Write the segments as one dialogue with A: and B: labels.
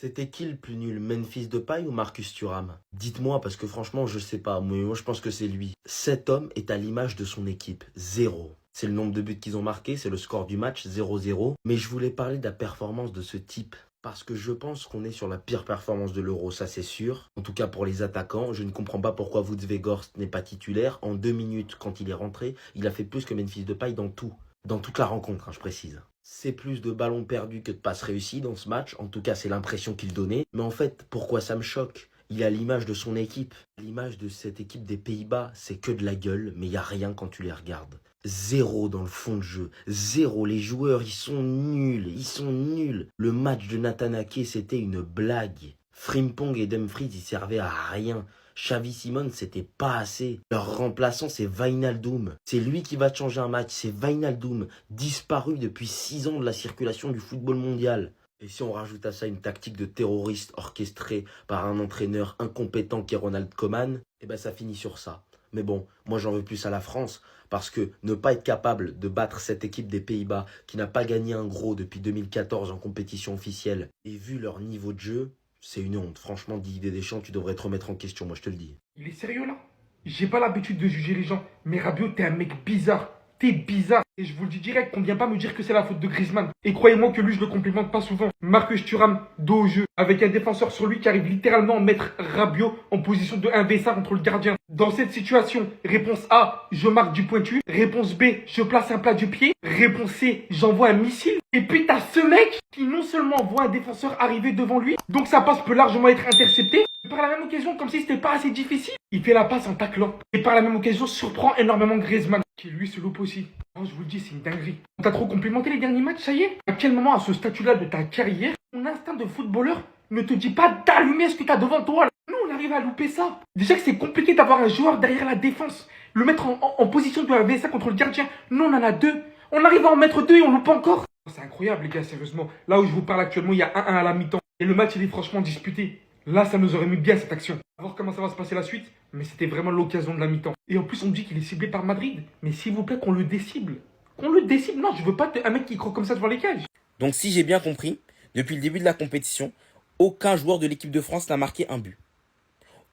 A: C'était qui le plus nul, Memphis Depay ou Marcus Thuram? Dites-moi, parce que franchement, je sais pas. Mais moi, je pense que c'est lui. Cet homme est à l'image de son équipe. Zéro. C'est le nombre de buts qu'ils ont marqués, c'est le score du match, 0-0. Mais je voulais parler de la performance de ce type. Parce que je pense qu'on est sur la pire performance de l'Euro, ça c'est sûr. En tout cas pour les attaquants, je ne comprends pas pourquoi Wout Weghorst n'est pas titulaire. En 2 minutes, quand il est rentré, il a fait plus que Memphis Depay dans tout. Dans toute la rencontre, hein, je précise. C'est plus de ballons perdus que de passes réussies dans ce match. En tout cas, c'est l'impression qu'il donnait. Mais en fait, pourquoi ça me choque? Il est à l'image de son équipe. L'image de cette équipe des Pays-Bas, c'est que de la gueule, mais il n'y a rien quand tu les regardes. Zéro dans le fond de jeu. Zéro. Les joueurs, ils sont nuls. Ils sont nuls. Le match de Nathan Ake, c'était une blague. Frimpong et Dumfries, ils servaient à rien. Xavi Simons, c'était pas assez. Leur remplaçant, c'est Wijnaldum. C'est lui qui va te changer un match. C'est Wijnaldum, disparu depuis 6 ans de la circulation du football mondial. Et si on rajoute à ça une tactique de terroriste orchestrée par un entraîneur incompétent qui est Ronald Koeman, eh ben ça finit sur ça. Mais bon, moi j'en veux plus à la France, parce que ne pas être capable de battre cette équipe des Pays-Bas qui n'a pas gagné un gros depuis 2014 en compétition officielle, et vu leur niveau de jeu, c'est une honte. Franchement, Didier Deschamps, tu devrais te remettre en question, moi je te le dis.
B: Il est sérieux là? J'ai pas l'habitude de juger les gens, mais Rabiot, t'es un mec bizarre. T'es bizarre. Et je vous le dis direct, qu'on vient pas me dire que c'est la faute de Griezmann. Et croyez-moi que lui, je le complimente pas souvent. Marcus Thuram, dos au jeu, avec un défenseur sur lui qui arrive littéralement à mettre Rabiot en position de 1v5 contre le gardien. Dans cette situation, réponse A, je marque du pointu. Réponse B, je place un plat du pied. Réponse C, j'envoie un missile. Et puis t'as ce mec qui non seulement voit un défenseur arriver devant lui, donc sa passe peut largement être interceptée. Par la même occasion, comme si c'était pas assez difficile, il fait la passe en taclant. Et par la même occasion, surprend énormément Griezmann, qui lui se loupe aussi. Oh, je vous le dis, c'est une dinguerie. On t'a trop complimenté les derniers matchs, ça y est? À quel moment, à ce statut-là de ta carrière, ton instinct de footballeur ne te dit pas d'allumer ce que t'as devant toi là? Nous, on arrive à louper ça. Déjà que c'est compliqué d'avoir un joueur derrière la défense, le mettre en position de AVSA contre le gardien. Nous, on en a deux. On arrive à en mettre deux et on loupe encore. C'est incroyable, les gars, sérieusement. Là où je vous parle actuellement, il y a 1-1 à la mi-temps. Et le match, il est franchement disputé. Là, ça nous aurait mis bien cette action. On va voir comment ça va se passer la suite. Mais c'était vraiment l'occasion de la mi-temps. Et en plus, on me dit qu'il est ciblé par Madrid. Mais s'il vous plaît, qu'on le décible. Qu'on le décible. Non, je veux pas un mec qui croque comme ça devant les cages.
C: Donc si j'ai bien compris, depuis le début de la compétition, aucun joueur de l'équipe de France n'a marqué un but.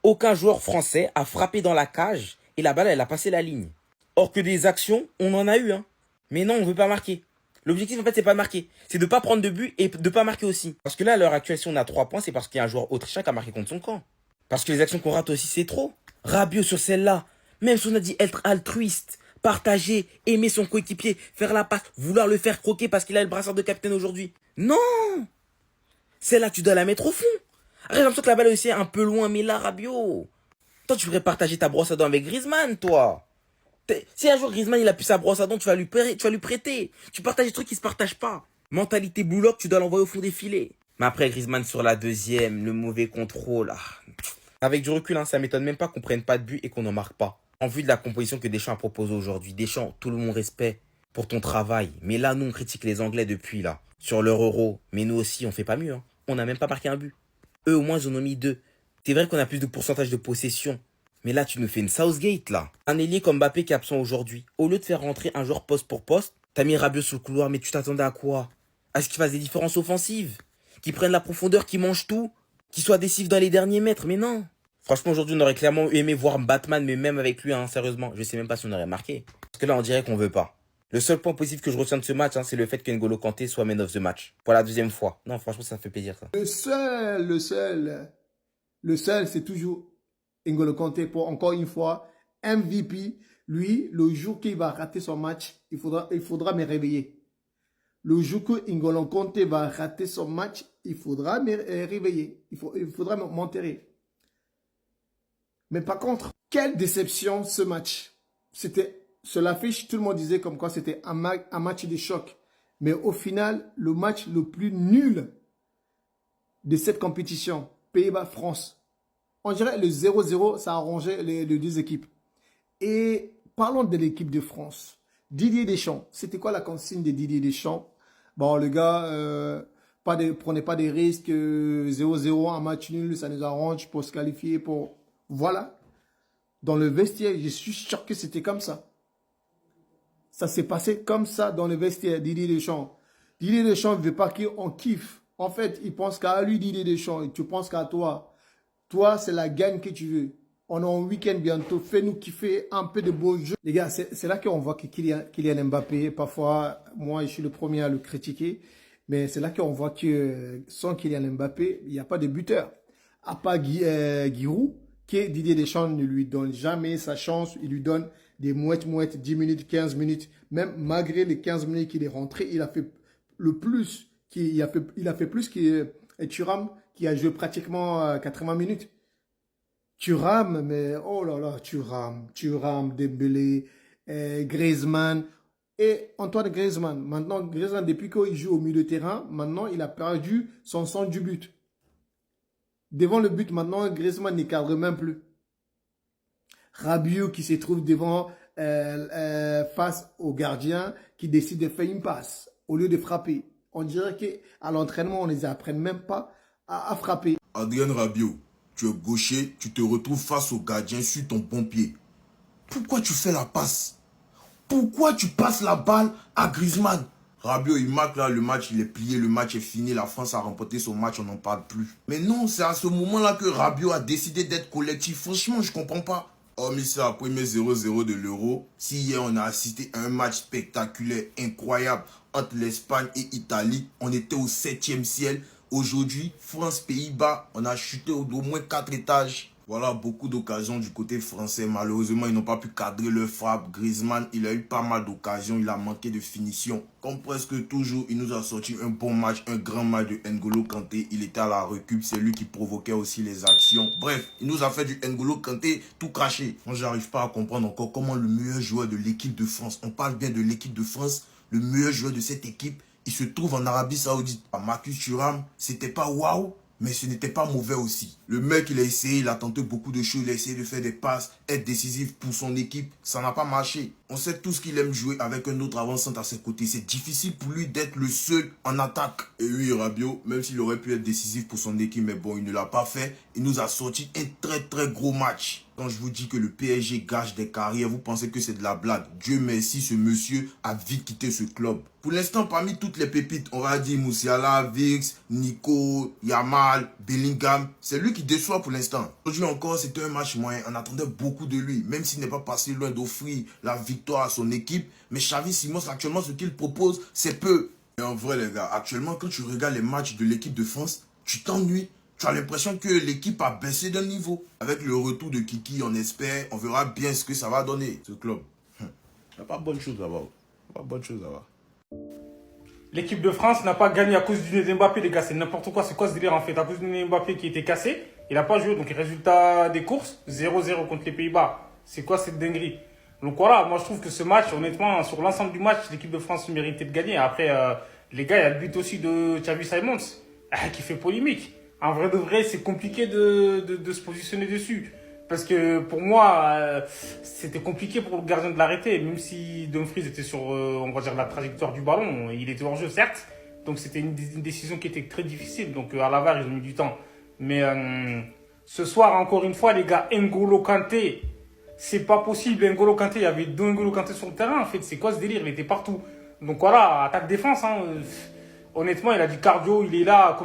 C: Aucun joueur français a frappé dans la cage et la balle, elle a passé la ligne. Or que des actions, on en a eu, hein. Mais non, on veut pas marquer. L'objectif, en fait, c'est pas de marquer. C'est de pas prendre de but et de pas marquer aussi. Parce que là, à l'heure actuelle, si on a 3 points, c'est parce qu'il y a un joueur autrichien qui a marqué contre son camp. Parce que les actions qu'on rate aussi, c'est trop. Rabiot sur celle-là. Même si on a dit être altruiste, partager, aimer son coéquipier, faire la passe, vouloir le faire croquer parce qu'il a le brassard de capitaine aujourd'hui. Non! Celle-là, tu dois la mettre au fond. Arrête, j'ai l'impression que la balle est aussi un peu loin, mais là, Rabiot. Toi, tu devrais partager ta brosse à dents avec Griezmann, toi. Si un jour Griezmann il a plus sa brosse à dents, tu vas lui prêter. Tu partages des trucs qui se partagent pas. Mentalité boulotte, tu dois l'envoyer au fond des filets. Mais après Griezmann sur la deuxième, le mauvais contrôle. Avec du recul, hein, ça m'étonne même pas qu'on prenne pas de but et qu'on n'en marque pas. En vue de la composition que Deschamps a proposée aujourd'hui. Deschamps, tout le monde respect pour ton travail. Mais là, nous, on critique les Anglais depuis, là. Sur leur euro. Mais nous aussi, on fait pas mieux, hein. On n'a même pas marqué un but. Eux, au moins, ils en ont mis 2. C'est vrai qu'on a plus de pourcentage de possession. Mais là, tu nous fais une Southgate, là. Un ailier comme Mbappé qui est absent aujourd'hui. Au lieu de faire rentrer un joueur poste pour poste, t'as mis Rabiot sur le couloir, mais tu t'attendais à quoi? À ce qu'il fasse des différences offensives? Qu'il prenne la profondeur, qu'il mange tout? Qu'il soit décisif dans les derniers mètres? Mais non. Franchement, aujourd'hui, on aurait clairement aimé voir Batman, mais même avec lui, hein, sérieusement. Je sais même pas si on aurait marqué. Parce que là, on dirait qu'on veut pas. Le seul point positif que je retiens de ce match, hein, c'est le fait qu'N'Golo Kanté soit man of the match. Pour la deuxième fois. Non, franchement, ça fait plaisir, ça.
D: Le seul, c'est toujours N'Golo Kanté pour encore une fois MVP. Lui, le jour qu'il va rater son match, il faudra me réveiller. Le jour que N'Golo Kanté va rater son match, il faudra me réveiller. Il faudra m'enterrer. Mais par contre, quelle déception ce match. C'était sur l'affiche, tout le monde disait comme quoi c'était un match de choc. Mais au final, le match le plus nul de cette compétition, Pays-Bas-France. On dirait le 0-0, ça a arrangé les deux équipes. Et parlons de l'équipe de France. Didier Deschamps, c'était quoi la consigne de Didier Deschamps? Bon, le gars, prenez pas des risques, 0-0, un match nul, ça nous arrange pour se qualifier, pour... Voilà. Dans le vestiaire, je suis sûr que c'était comme ça. Ça s'est passé comme ça dans le vestiaire, Didier Deschamps. Didier Deschamps ne veut pas qu'on kiffe. En fait, il pense qu'à lui, Didier Deschamps, et tu penses qu'à toi. Toi, c'est la gagne que tu veux. On est en week-end bientôt. Fais-nous kiffer un peu de beau jeu. Les gars, c'est là qu'on voit que Kylian Mbappé, parfois, moi, je suis le premier à le critiquer. Mais c'est là qu'on voit que sans Kylian Mbappé, il n'y a pas de buteur. À part Giroud, que Didier Deschamps ne lui donne jamais sa chance. Il lui donne des mouettes, 10 minutes, 15 minutes. Même malgré les 15 minutes qu'il est rentré, il a fait le plus. Il a fait plus que Thuram, qui a joué pratiquement 80 minutes. Thuram, mais oh là là, Thuram, Dembélé, Griezmann et Antoine Griezmann. Maintenant, Griezmann, depuis qu'il joue au milieu de terrain, maintenant, il a perdu son sens du but. Devant le but, maintenant, Griezmann n'y cadre même plus. Rabiot qui se trouve devant, face au gardien, qui décide de faire une passe au lieu de frapper. On dirait qu'à l'entraînement, on ne les apprend même pas à frapper.
E: Adrien Rabiot, tu es gaucher, tu te retrouves face au gardien sur ton bon pied. Pourquoi tu fais la passe? Pourquoi tu passes la balle à Griezmann? Rabiot, il marque là, le match, il est plié, le match est fini, la France a remporté son match, on n'en parle plus. Mais non, c'est à ce moment-là que Rabiot a décidé d'être collectif. Franchement, je comprends pas. Hormis ça, après mes 0-0 de l'Euro, si hier on a assisté à un match spectaculaire, incroyable, entre l'Espagne et l'Italie, on était au 7e ciel. Aujourd'hui, France-Pays-Bas, on a chuté d'au moins 4 étages. Voilà, beaucoup d'occasions du côté français. Malheureusement, ils n'ont pas pu cadrer leur frappe. Griezmann, il a eu pas mal d'occasions. Il a manqué de finition. Comme presque toujours, il nous a sorti un bon match, un grand match de N'Golo Kanté. Il était à la récup. C'est lui qui provoquait aussi les actions. Bref, il nous a fait du N'Golo Kanté tout craché. Moi, j'arrive pas à comprendre encore comment le meilleur joueur de l'équipe de France, on parle bien de l'équipe de France, le meilleur joueur de cette équipe, il se trouve en Arabie Saoudite. Marcus Thuram, c'était pas waouh, mais ce n'était pas mauvais aussi. Le mec, il a essayé, il a tenté beaucoup de choses, il a essayé de faire des passes, être décisif pour son équipe. Ça n'a pas marché. On sait tous qu'il aime jouer avec un autre avant-centre à ses côtés. C'est difficile pour lui d'être le seul en attaque. Et oui, Rabiot, même s'il aurait pu être décisif pour son équipe, mais bon, il ne l'a pas fait. Il nous a sorti un très très gros match. Quand je vous dis que le PSG gâche des carrières, vous pensez que c'est de la blague. Dieu merci, ce monsieur a vite quitté ce club. Pour l'instant, parmi toutes les pépites, on va dire Moussiala, Vix, Nico, Yamal, Bellingham, c'est lui qui déçoit pour l'instant. Aujourd'hui encore, c'était un match moyen. On attendait beaucoup de lui, même s'il n'est pas passé loin d'offrir la victoire à son équipe. Mais Xavi Simons, actuellement, ce qu'il propose, c'est peu. Et en vrai, les gars, actuellement, quand tu regardes les matchs de l'équipe de France, tu t'ennuies. Tu as l'impression que l'équipe a baissé d'un niveau. Avec le retour de Kiki, on espère, on verra bien ce que ça va donner, ce club. Il n'y a pas bonne chose à voir. Pas bonne chose à voir.
B: L'équipe de France n'a pas gagné à cause du nez d'Mbappé, les gars. C'est n'importe quoi. C'est quoi ce délire en fait? À cause du nez d'Mbappé qui était cassé, il n'a pas joué. Donc, résultat des courses, 0-0 contre les Pays-Bas. C'est quoi cette dinguerie? Donc voilà, moi je trouve que ce match, honnêtement, sur l'ensemble du match, l'équipe de France méritait de gagner. Après, les gars, il y a le but aussi de Xavi Simons qui fait polémique. En vrai de vrai, c'est compliqué de se positionner dessus. Parce que pour moi, c'était compliqué pour le gardien de l'arrêter. Même si Dumfries était sur, on va dire, la trajectoire du ballon, il était hors jeu, certes. Donc c'était une décision qui était très difficile. Donc à la VAR, ils ont mis du temps. Mais ce soir, encore une fois, les gars, N'Golo Kanté, c'est pas possible. N'Golo Kanté, il y avait 2 N'Golo Kanté sur le terrain. En fait, c'est quoi ce délire? Il était partout. Donc voilà, attaque-défense. Honnêtement, il a du cardio, il est là,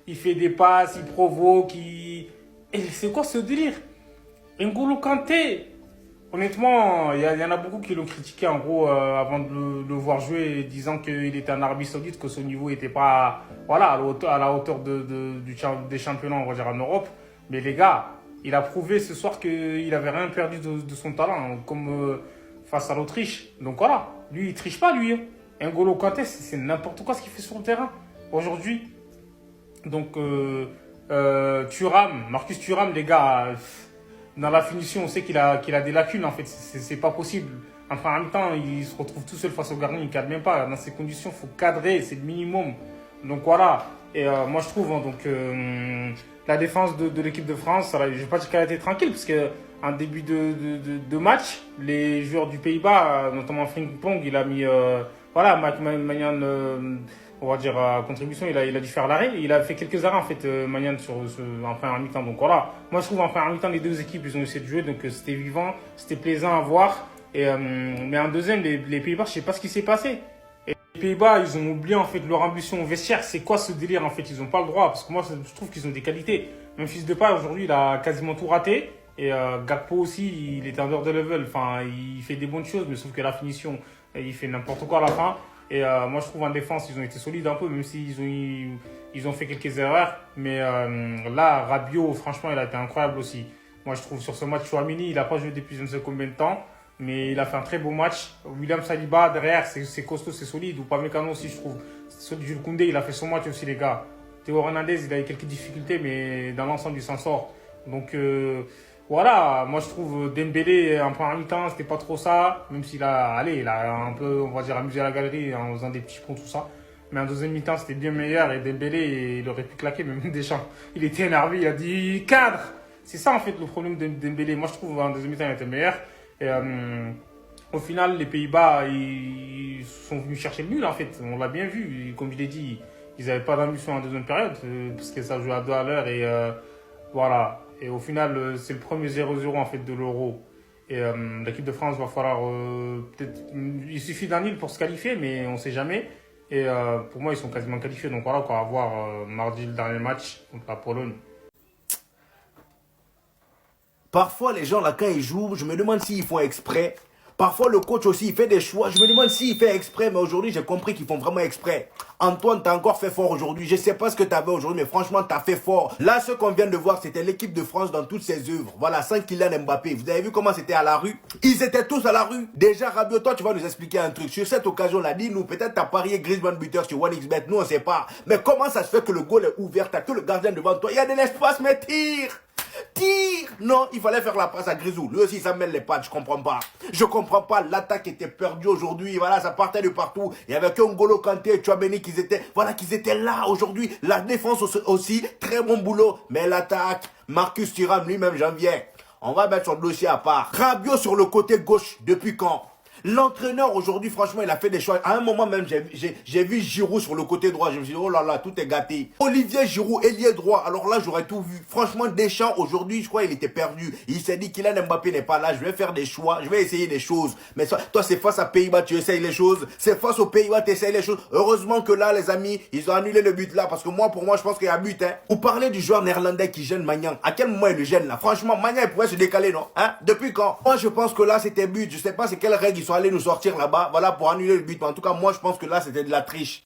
B: il fait des passes, il provoque, Et c'est quoi ce délire? N'Golo Kanté, honnêtement, il y en a beaucoup qui l'ont critiqué en gros avant de le voir jouer, disant qu'il était en Arabie Saoudite, que son niveau n'était pas voilà, à la hauteur des championnats, on va dire, en Europe. Mais les gars, il a prouvé ce soir qu'il n'avait rien perdu de son talent, comme face à l'Autriche. Donc voilà, lui, il triche pas, lui. N'Golo Kanté, c'est n'importe quoi ce qu'il fait sur le terrain aujourd'hui. Donc, Marcus Thuram, les gars, dans la finition, on sait qu'il a des lacunes, en fait. C'est pas possible. Enfin, en même temps, il se retrouve tout seul face au gardien, il ne cadre même pas. Dans ces conditions, il faut cadrer, c'est le minimum. Donc voilà. Et moi, je trouve, la défense de l'équipe de France, je ne vais pas dire qu'elle a été tranquille, parce qu'en début de match, les joueurs du Pays-Bas, notamment Frimpong, il a mis, Maignan, on va dire, à contribution, il a dû faire l'arrêt. Il a fait quelques arrêts, en fait, Maignan, en première mi-temps. Donc voilà, moi je trouve en première mi-temps, les deux équipes, ils ont essayé de jouer, donc c'était vivant, c'était plaisant à voir. Mais en deuxième, les Pays-Bas, je ne sais pas ce qui s'est passé. Et
F: Pays-Bas, ils ont oublié en fait leur ambition au vestiaire. C'est quoi ce délire en fait? Ils n'ont pas le droit parce que moi je trouve qu'ils ont des qualités. Memphis Depay aujourd'hui il a quasiment tout raté et Gakpo aussi il est under the level. Enfin il fait des bonnes choses mais sauf que la finition il fait n'importe quoi à la fin. Et moi je trouve en défense ils ont été solides un peu même s'ils ils ont fait quelques erreurs. Mais là Rabiot franchement il a été incroyable aussi. Moi je trouve sur ce match Chouamini il a pas joué depuis je ne sais combien de temps. Mais il a fait un très beau match. William Saliba, derrière, c'est costaud, c'est solide. Ou Upamecano aussi, je trouve. C'est solide. Jules Koundé, il a fait son match aussi, les gars. Théo Hernandez, il a eu quelques difficultés, mais dans l'ensemble, il s'en sort. Donc, voilà. Moi, je trouve Dembélé, un peu en mi-temps, c'était pas trop ça. Même s'il a, il a un peu, on va dire, amusé la galerie en faisant des petits ponts, tout ça. Mais en deuxième mi-temps, c'était bien meilleur. Et Dembélé, il aurait pu claquer, même Deschamps. Il était énervé, il a dit cadre. C'est ça, en fait, le problème de Dembélé. Moi, je trouve en deuxième mi-temps, il était meilleur. Et au final, les Pays-Bas, ils sont venus chercher le nul, en fait. On l'a bien vu. Comme je l'ai dit, ils n'avaient pas d'ambition en deuxième période, parce que ça jouait à 2 à l'heure. Et voilà. Et au final, c'est le premier 0-0 en fait, de l'Euro. Et l'équipe de France va falloir peut-être. Il suffit d'un nul pour se qualifier, mais on ne sait jamais. Et pour moi, ils sont quasiment qualifiés. Donc voilà, on va voir mardi le dernier match contre la Pologne.
G: Parfois, les gens, là, quand ils jouent, je me demande s'ils font exprès. Parfois, le coach aussi, il fait des choix. Je me demande s'il fait exprès, mais aujourd'hui, j'ai compris qu'ils font vraiment exprès. Antoine, t'as encore fait fort aujourd'hui. Je sais pas ce que t'avais aujourd'hui, mais franchement, t'as fait fort. Là, ce qu'on vient de voir, c'était l'équipe de France dans toutes ses œuvres. Voilà, sans Kylian Mbappé. Vous avez vu comment c'était à la rue? Ils étaient tous à la rue. Déjà, Rabiot, toi, tu vas nous expliquer un truc. Sur cette occasion-là, dis-nous, peut-être t'as parié Griezmann buteur sur 1xBet. Nous, on sait pas. Mais comment ça se fait que le goal est ouvert? T'as que le gardien devant toi. Il y a de l'espace, mais tire! Tire! Non, il fallait faire la passe à Grisou. Lui aussi, ça mêle les pattes, je comprends pas. Je comprends pas, l'attaque était perdue aujourd'hui. Voilà, ça partait de partout. Il y avait que N'Golo Kanté et Tchouaméni qu'ils étaient là aujourd'hui. La défense aussi, très bon boulot. Mais l'attaque, Marcus Thuram lui-même, j'en viens. On va mettre son dossier à part. Rabiot sur le côté gauche, depuis quand? L'entraîneur aujourd'hui, franchement, il a fait des choix. À un moment même, j'ai vu Giroud sur le côté droit. Je me suis dit, oh là là, tout est gâté. Olivier Giroud, ailier droit. Alors là, j'aurais tout vu. Franchement, Deschamps, aujourd'hui, je crois qu'il était perdu. Il s'est dit Kylian Mbappé n'est pas là. Je vais faire des choix. Je vais essayer des choses. Mais toi, c'est face à Pays-Bas, tu essayes les choses. C'est face aux Pays-Bas, tu essayes les choses. Heureusement que là, les amis, ils ont annulé le but là. Parce que pour moi, je pense qu'il y a but. Hein. Vous parlez du joueur néerlandais qui gêne Magnan. À quel moment il le gêne là? Franchement, Magnan, il pouvait se décaler, non? Hein? Depuis quand? Moi, je pense que là, c'était but. Je sais pas c'est quelle règle ils sont allés nous sortir là-bas. Voilà, pour annuler le but. Mais en tout cas, moi, je pense que là, c'était de la triche.